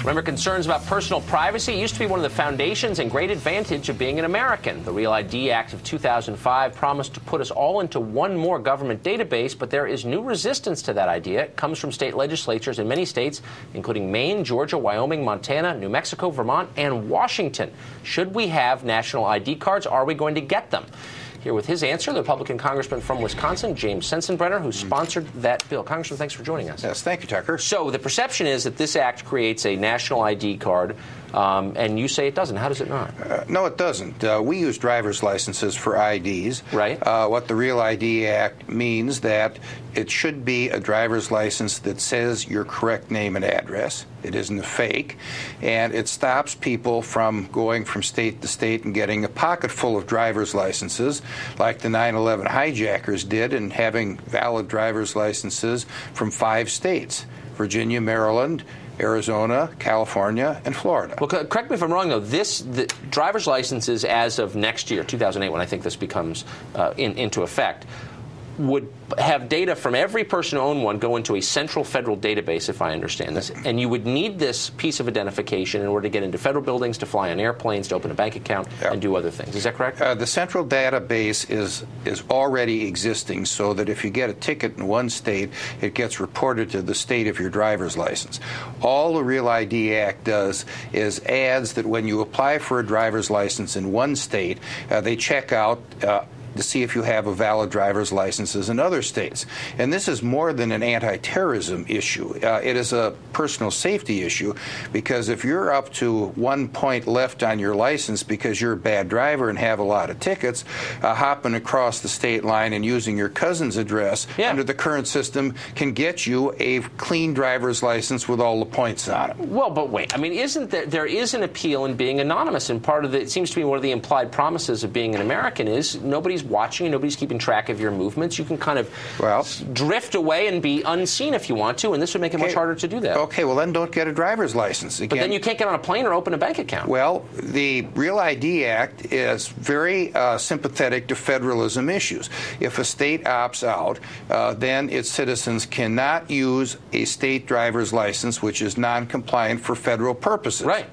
Remember concerns about personal privacy? It used to be one of the foundations and great advantage of being an American. The Real ID Act of 2005 promised to put us all into one more government database, but there is new resistance to that idea. It comes from state legislatures in many states, including Maine, Georgia, Wyoming, Montana, New Mexico, Vermont, and Washington. Should we have national ID cards? Are we going to get them? Here with his answer, the Republican congressman from Wisconsin, James Sensenbrenner, who sponsored that bill. Congressman, thanks for joining us. Yes, thank you, Tucker. So the perception is that this act creates a national ID card, and you say it doesn't. How does it not? No, it doesn't. We use driver's licenses for IDs. Right. What the Real ID Act means that it should be a driver's license that says your correct name and address. It isn't a fake. And it stops people from going from state to state and getting a pocket full of driver's licenses like the 9/11 hijackers did and having valid driver's licenses from 5 states: Virginia, Maryland, Arizona, California, and Florida. Well, correct me if I'm wrong, though. The driver's licenses as of next year, 2008, when I think this becomes into effect, would have data from every person who owned one go into a central federal database, if I understand this. And you would need this piece of identification in order to get into federal buildings, to fly on airplanes, to open a bank account, and do other things. Is that correct? The central database is already existing, so that if you get a ticket in one state, it gets reported to the state of your driver's license. All the Real ID Act does is adds that when you apply for a driver's license in one state, they check out to see if you have a valid driver's licenses in other states. And this is more than an anti-terrorism issue. It is a personal safety issue, because if you're up to 1 point left on your license because you're a bad driver and have a lot of tickets, hopping across the state line and using your cousin's address under the current system can get you a clean driver's license with all the points on it. Well, but wait. I mean, isn't there is an appeal in being anonymous, and part of it seems to be one of the implied promises of being an American is nobody's watching and nobody's keeping track of your movements. You can kind of drift away and be unseen if you want to, and this would make it much harder to do that. Okay, well then don't get a driver's license. Again, but then you can't get on a plane or open a bank account. Well, the Real ID Act is very sympathetic to federalism issues. If a state opts out, then its citizens cannot use a state driver's license which is non-compliant for federal purposes. Right.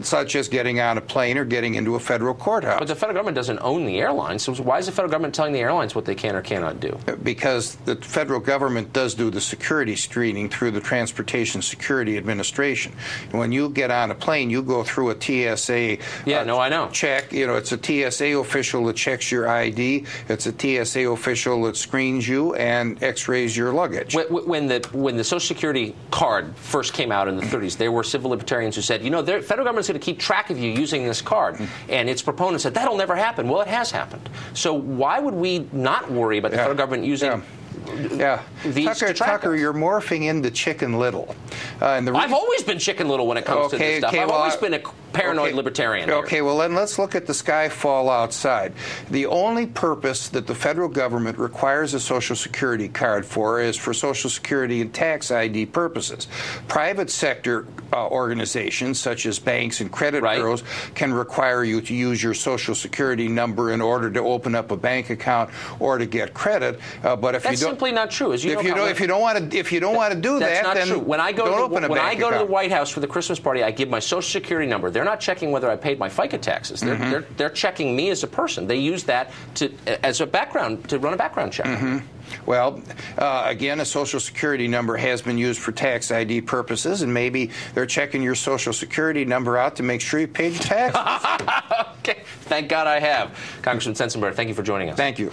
Such as getting on a plane or getting into a federal courthouse. But the federal government doesn't own the airlines, so why is the federal government telling the airlines what they can or cannot do? Because the federal government does do the security screening through the Transportation Security Administration. And when you get on a plane, you go through a TSA I know. check. You know, it's a TSA official that checks your ID. It's a TSA official that screens you and x-rays your luggage. When the Social Security card first came out in the 30s, there were civil libertarians who said, you know, the federal government's going to keep track of you using this card. And its proponents said, that'll never happen. Well, it has happened. So why would we not worry about the federal government using these Tucker, you're morphing into Chicken Little. I've always been Chicken Little when it comes to this stuff. I've always been a paranoid libertarian. Okay, well then let's look at the sky fall outside. The only purpose that the federal government requires a Social Security card for is for Social Security and tax ID purposes. Private sector organizations such as banks and credit bureaus can require you to use your Social Security number in order to open up a bank account or to get credit. But if that's you don't, simply not true. As you know, if you don't want to do that's that, not then true. When I go to the White House for the Christmas party, I give my Social Security number. They're not checking whether I paid my FICA taxes. They're checking me as a person. They use that as a background to run a background check. Well, again, a Social Security number has been used for tax ID purposes, and maybe they're checking your Social Security number out to make sure you paid your taxes. Okay. Thank God I have. Congressman Sensenbrenner, thank you for joining us. Thank you.